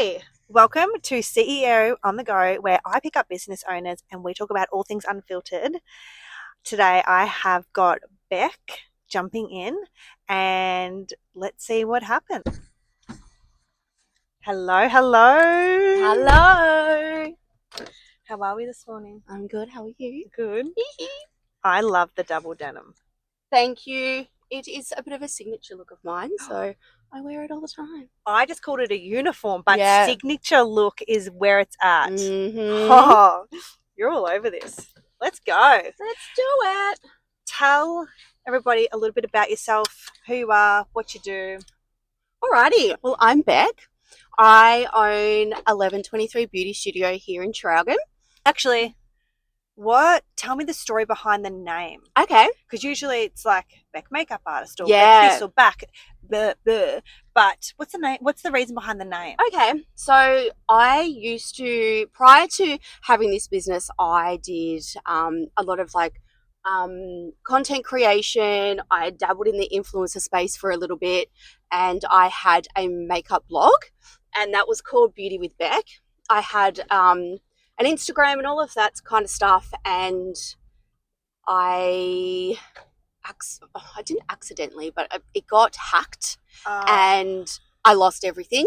Hey, welcome to CEO on the Go, where I pick up business owners and we talk about all things unfiltered. Today I have got Beck jumping in and let's see what happens. Hello. Hello. How are we this morning? I'm good. How are you? Good. I love the double denim. Thank you. It is a bit of a signature look of mine, so I wear it all the time. I just called it a uniform, but Yeah. signature look is where it's at. Mm-hmm. Oh, you're all over this. Let's go. Let's do it. Tell everybody a little bit about yourself, who you are, what you do. Alrighty. Well, I'm Beck. I own 1123 Beauty Studio here in Traralgon. Actually, tell me the story behind the name. Okay. Because usually it's like Beck Makeup Artist or Yeah. Beck this or Back. But what's the name? What's the reason behind the name? Okay. So I used to, prior to having this business, I did a lot of content creation. I dabbled in the influencer space for a little bit, and I had a makeup blog, and that was called Beauty with Beck. I had an Instagram and all of that kind of stuff, and I didn't accidentally, but it got hacked, and I lost everything.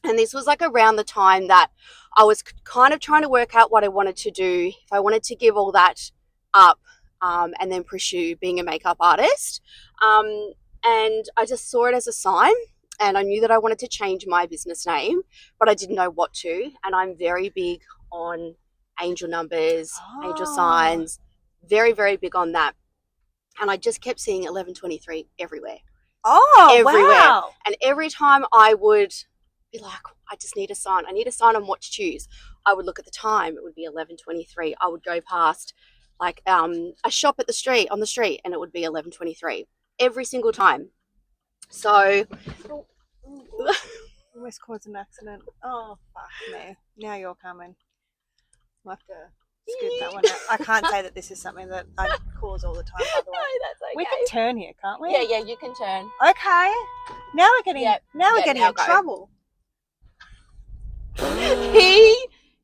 And this was like around the time that I was kind of trying to work out what I wanted to do, if I wanted to give all that up and then pursue being a makeup artist. And I just saw it as a sign, and I knew that I wanted to change my business name, but I didn't know what to. And I'm very big on angel numbers, angel signs, very, very big on that. And I just kept seeing 1123 everywhere. Everywhere. Wow. And every time I would be like, I just need a sign. I need a sign on what to choose. I would look at the time. It would be 11:23. I would go past like a shop on the street, and it would be 11:23 every single time. So almost caused an accident. Oh, fuck me. Now you're coming. We'll have to scoop that one out. I can't say that this is something that I cause all the time, by the way. No, that's okay. We can turn here, can't we? Yeah, you can turn. Okay. Now we're getting in go. trouble.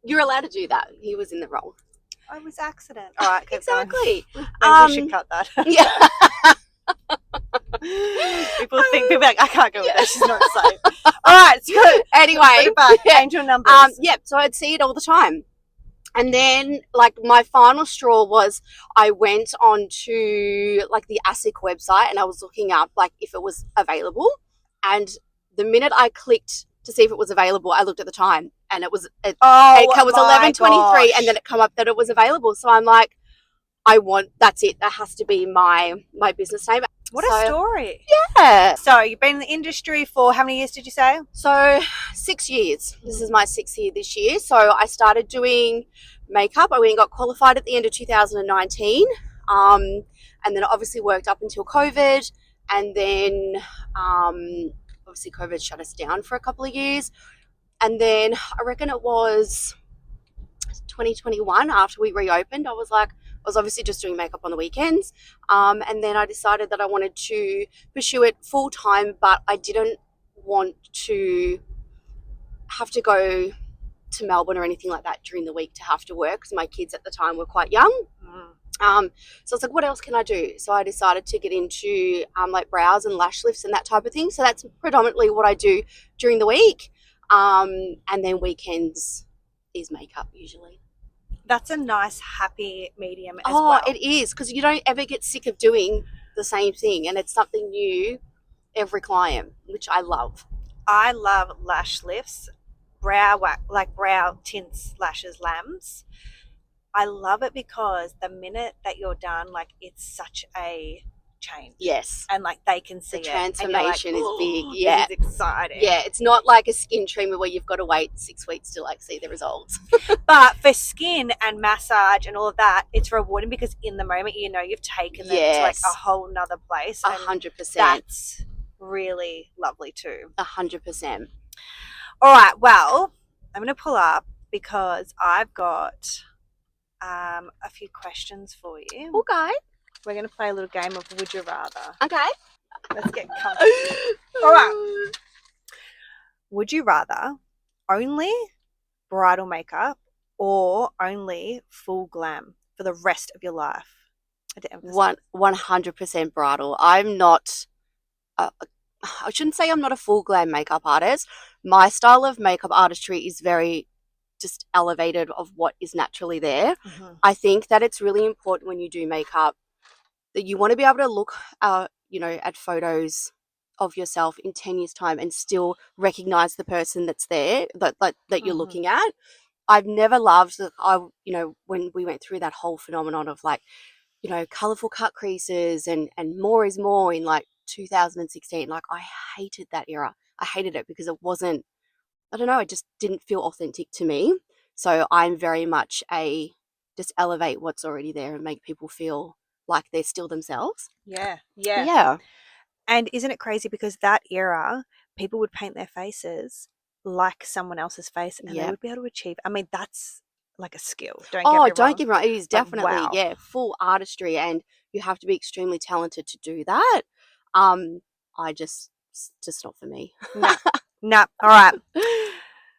You're allowed to do that. He was in the wrong. I was accident. All right, exactly. We should cut that. Yeah. People are like, I can't go with that. She's not safe. All right. So anyway, angel numbers. So I'd see it all the time. And then, like, my final straw was I went on to, like, the ASIC website, and I was looking up, like, if it was available. And the minute I clicked to see if it was available, I looked at the time, and it was 11:23, and then it come up that it was available. So I'm like, that's it. That has to be my business name. What a story. Yeah. So you've been in the industry for how many years did you say? So 6 years. This is my 6th year this year. So I started doing makeup. I went and got qualified at the end of 2019. And then obviously worked up until COVID. And then obviously COVID shut us down for a couple of years. And then I reckon it was 2021 after we reopened, I was obviously just doing makeup on the weekends. And then I decided that I wanted to pursue it full time, but I didn't want to have to go to Melbourne or anything like that during the week to have to work, because my kids at the time were quite young. So I was like, what else can I do? So I decided to get into like brows and lash lifts and that type of thing. So that's predominantly what I do during the week. And then weekends is makeup usually. That's a nice happy medium as well. Oh, it is, because you don't ever get sick of doing the same thing, and it's something new every client, which I love. I love lash lifts, brow tints, lashes, lambs. I love it because the minute that you're done, like, it's such a change. Yes. And like they can see the transformation like, is big. Yeah. It's exciting. Yeah, it's not like a skin treatment where you've got to wait 6 weeks to like see the results. But for skin and massage and all of that, it's rewarding because in the moment you've taken them to like a whole nother place. 100%. That's really lovely too. 100%. All right, well, I'm going to pull up because I've got a few questions for you. Okay. We're going to play a little game of Would You Rather. Okay. Let's get comfortable. All right. Would you rather only bridal makeup or only full glam for the rest of your life? I had to emphasize. 100% bridal. I'm not. Uh, I shouldn't say I'm not a full glam makeup artist. My style of makeup artistry is very just elevated of what is naturally there. Mm-hmm. I think that it's really important when you do makeup that you want to be able to look, at photos of yourself in 10 years' time and still recognize the person that's there that you're Mm-hmm. looking at. I've never loved when we went through that whole phenomenon of colorful cut creases and more is more in like 2016. Like I hated that era. I hated it because it wasn't, I don't know, it just didn't feel authentic to me. So I'm very much a just elevate what's already there and make people feel like they're still themselves. Yeah, yeah. Yeah. And isn't it crazy because that era, people would paint their faces like someone else's face and they Yeah. would be able to achieve. I mean, that's like a skill. Don't get Oh, me don't wrong. get me wrong. It is Like, definitely, wow. yeah, full artistry and you have to be extremely talented to do that. Um, I just not for me. No, no. All right.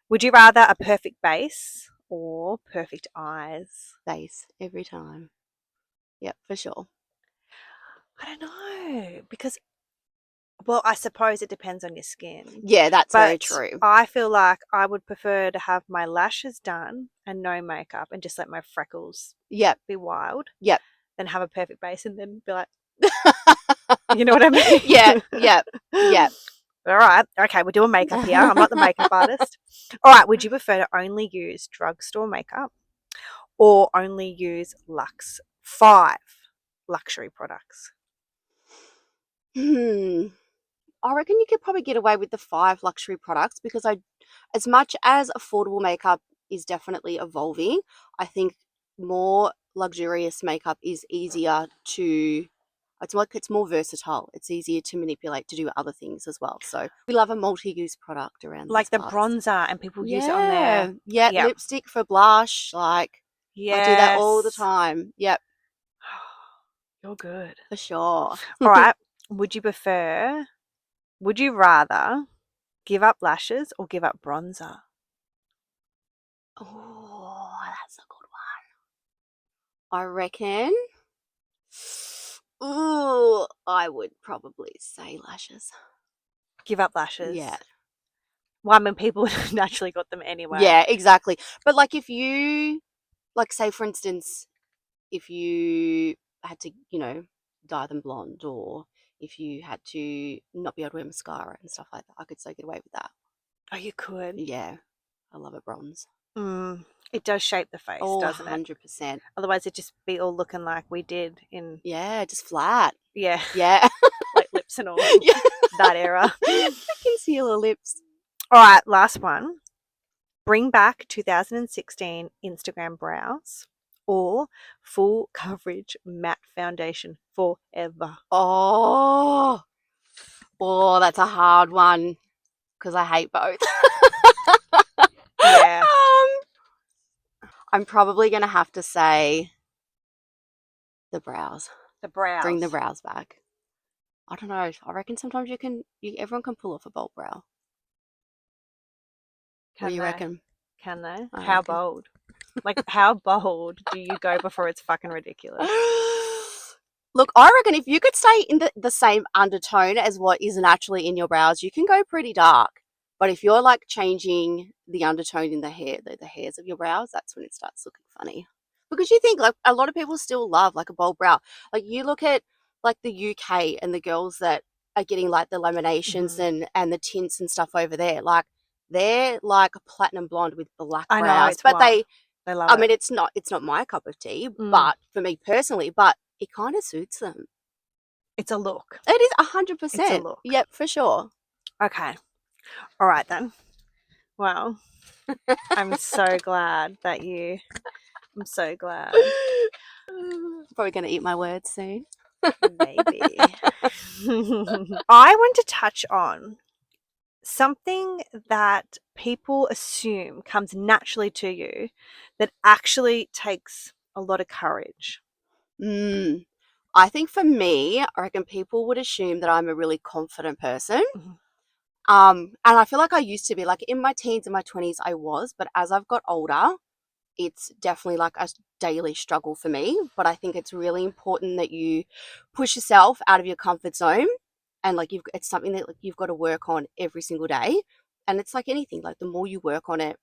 Would you rather a perfect base or perfect eyes? Face every time. Yep, for sure. I don't know because, well, I suppose it depends on your skin. Yeah, that's very But true. I feel like I would prefer to have my lashes done and no makeup and just let my freckles Yep, be wild yep. than have a perfect base and then be like, you know what I Yeah, mean? yep, yep. All right. Okay, we're doing makeup here. I'm not the makeup artist. All right. Would you prefer to only use drugstore makeup or only use five luxury products? Hmm. I reckon you could probably get away with the 5 luxury products because as much as affordable makeup is definitely evolving, I think more luxurious makeup is easier to. It's more versatile. It's easier to manipulate to do other things as well. So we love a multi-use product around these Like the parts. bronzer, and people use it on their. Yeah, yeah. Yeah. Lipstick for blush, like I do that all the Yes. time. Yep, You're good. for sure. All right. Would you prefer, would you rather give up lashes or give up bronzer? Oh, that's a good one. I reckon. Ooh, I would probably say lashes. Give up Yeah. lashes. Well, I mean, people naturally got them anyway. Yeah, exactly. But like if you like say for instance, if you had to, dye them blonde or if you had to not be able to wear mascara and stuff like that, I could so get away with that. Oh, you could. Yeah. I love a bronze. Mm, it does shape the face, Oh, doesn't it? 100%. Otherwise, it'd just be all looking like we did in, Yeah, just flat. yeah, Yeah. like lips and all Yeah. that era. Concealer lips. All right, last one. Bring back 2016 Instagram brows or full coverage matte foundation forever. Oh, that's a hard one because I hate both. Yeah, I'm probably going to have to say the brows. the Bring the brows. brows back. I don't know. I reckon sometimes everyone can pull off a bold brow. What do Can you they? reckon? Can they? I How reckon. bold? Like, how bold do you go before it's fucking ridiculous? Look, I reckon if you could stay in the same undertone as what is naturally in your brows, you can go pretty dark. But if you're like changing the undertone in the hair, the hairs of your brows, that's when it starts looking funny. Because you think like a lot of people still love like a bold brow. Like you look at like the UK and the girls that are getting like the laminations Mhm. and the tints and stuff over there, like they're like platinum blonde with black I know, brows. it's But wild. They love I it. mean, it's not my cup of tea, Mm, but for me personally, but it kind of suits them. it's a look. It is It's a 100%. look. Yep, for sure. Okay. All right then. Well, I'm so glad that you. I'm so glad. Probably going to eat my words soon. Maybe. I want to touch on something that people assume comes naturally to you that actually takes a lot of courage. Mm. I think for me, I reckon people would assume that I'm a really confident person. Mhm. And I feel like I used to be like in my teens and my 20s, I was, but as I've got older, it's definitely like a daily struggle for me. But I think it's really important that you push yourself out of your comfort zone, and like it's something that like you've got to work on every single day. And it's like anything, like the more you work on it,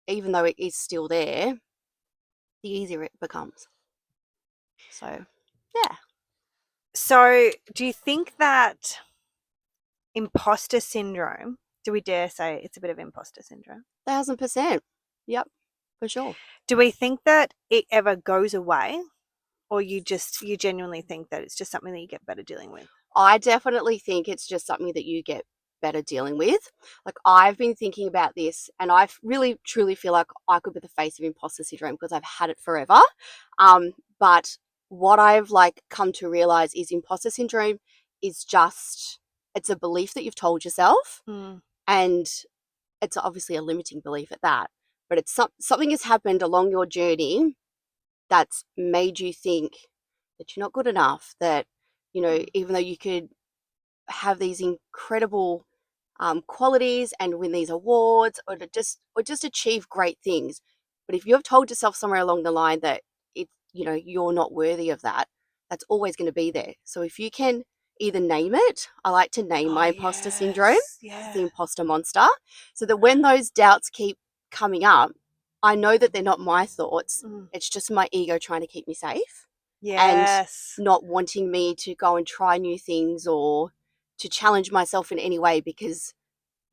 even though it is still there, the easier it becomes. So, yeah, So, do you think that imposter syndrome, do we dare say it's a bit of imposter syndrome? 1000%. Yep, for sure. Do we think that it ever goes away, or you genuinely think that it's just something that you get better dealing with? I definitely think it's just something that you get better dealing with. Like I've been thinking about this, and I really truly feel like I could be the face of imposter syndrome because I've had it forever. But what I've like come to realize is imposter syndrome is just, it's a belief that you've told yourself, Mm. and it's obviously a limiting belief at that. But it's something has happened along your journey that's made you think that you're not good enough, that, you know, even though you could have these incredible qualities and win these awards, or just achieve great things, but if you've told yourself somewhere along the line that you're not worthy of that, that's always going to be there. So if you can either name it, I like to name Oh, my imposter syndrome, yes. it's the Yeah. imposter monster, so that when those doubts keep coming up, I know that they're not my thoughts. Mm. It's just my ego trying to keep me safe and Yes. not wanting me to go and try new things or to challenge myself in any way, because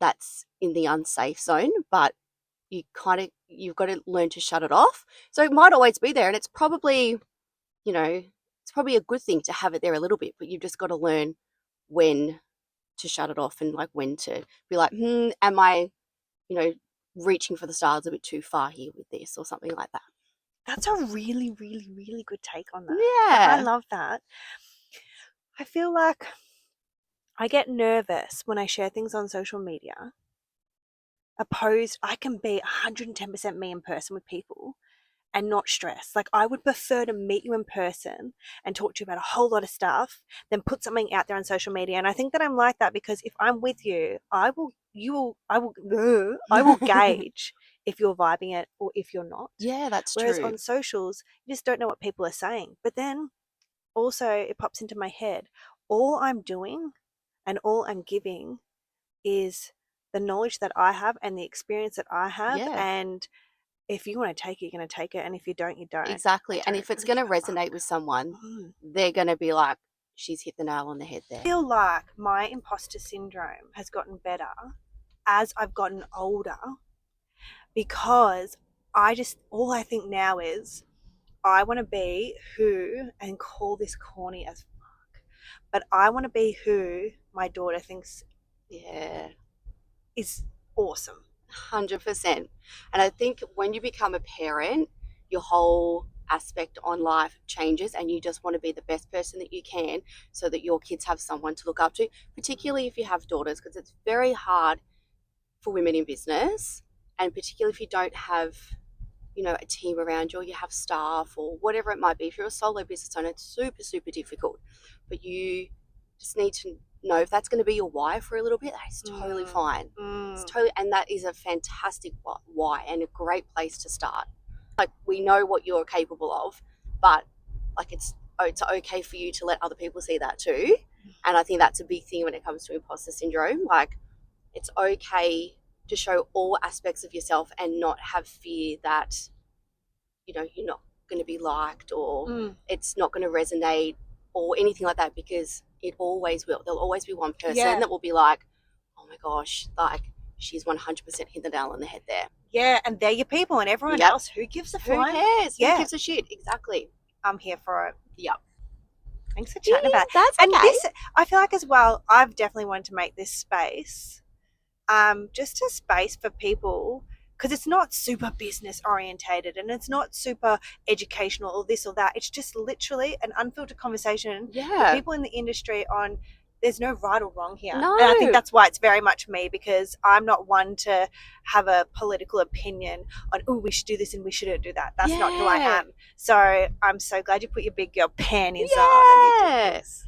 that's in the unsafe zone. But you've got to learn to shut it off. So it might always be there, and it's probably, it's probably a good thing to have it there a little bit, but you've just got to learn when to shut it off, and like when to be like, am I, you know, reaching for the stars a bit too far here with this, or something like that. That's a really, really, really good take on that. I Yeah. love that. I feel like I get nervous when I share things on social media. Opposed, I can be 110% me in person with people and not stress. Like, I would prefer to meet you in person and talk to you about a whole lot of stuff than put something out there on social media. And I think that I'm like that because if I'm with you, I will gauge if you're vibing it or if you're not. Yeah, that's Whereas true. on socials, you just don't know what people are saying. But then also it pops into my head, all I'm doing and all I'm giving is the knowledge that I have and the experience that I have. Yeah, And if you want to take it, you're going to take it. And if you don't, you don't. I exactly. And don't if it's really going give to a fuck. resonate with someone, Mm. they're going to be like, she's hit the nail on the head I there. feel like my imposter syndrome has gotten better as I've gotten older because all I think now is I want to be who, and call this corny as fuck, but I want to be who my daughter thinks Yeah, is awesome. 100%. And I think when you become a parent, your whole aspect on life changes, and you just want to be the best person that you can so that your kids have someone to look up to, particularly if you have daughters, because it's very hard for women in business, and particularly if you don't have, a team around you, or you have staff or whatever it might be. If you're a solo business owner, it's super, super difficult. But you just need to know if that's going to be your why for a little bit, that is totally fine. It's Mm. totally, and that is a fantastic why and a great place to start. Like, we know what you're capable of, but like it's okay for you to let other people see that too. And I think that's a big thing when it comes to imposter syndrome. Like, it's okay to show all aspects of yourself and not have fear that, you're not going to be liked, or Mm. it's not going to resonate or anything like that, because it always will. There'll always be one person Yeah. that will be like, oh my gosh, like she's 100% hit the nail on the head there. Yeah, and they're your people, and everyone Yep. else, who gives a Who flying? cares? Yeah. Who gives a shit? Exactly. I'm here for it. Yep. Thanks for chatting about it. That's And okay. this, I feel like as well, I've definitely wanted to make this space, just a space for people, because it's not super business orientated and it's not super educational or this or that. It's just literally an unfiltered conversation with Yeah. people in the industry on, there's no right or wrong here. No. And I think that's why it's very much me, because I'm not one to have a political opinion on, oh, we should do this and we shouldn't do that. That's not who I Yeah. am. So I'm so glad you put your big girl panties on and you did Yeah. this.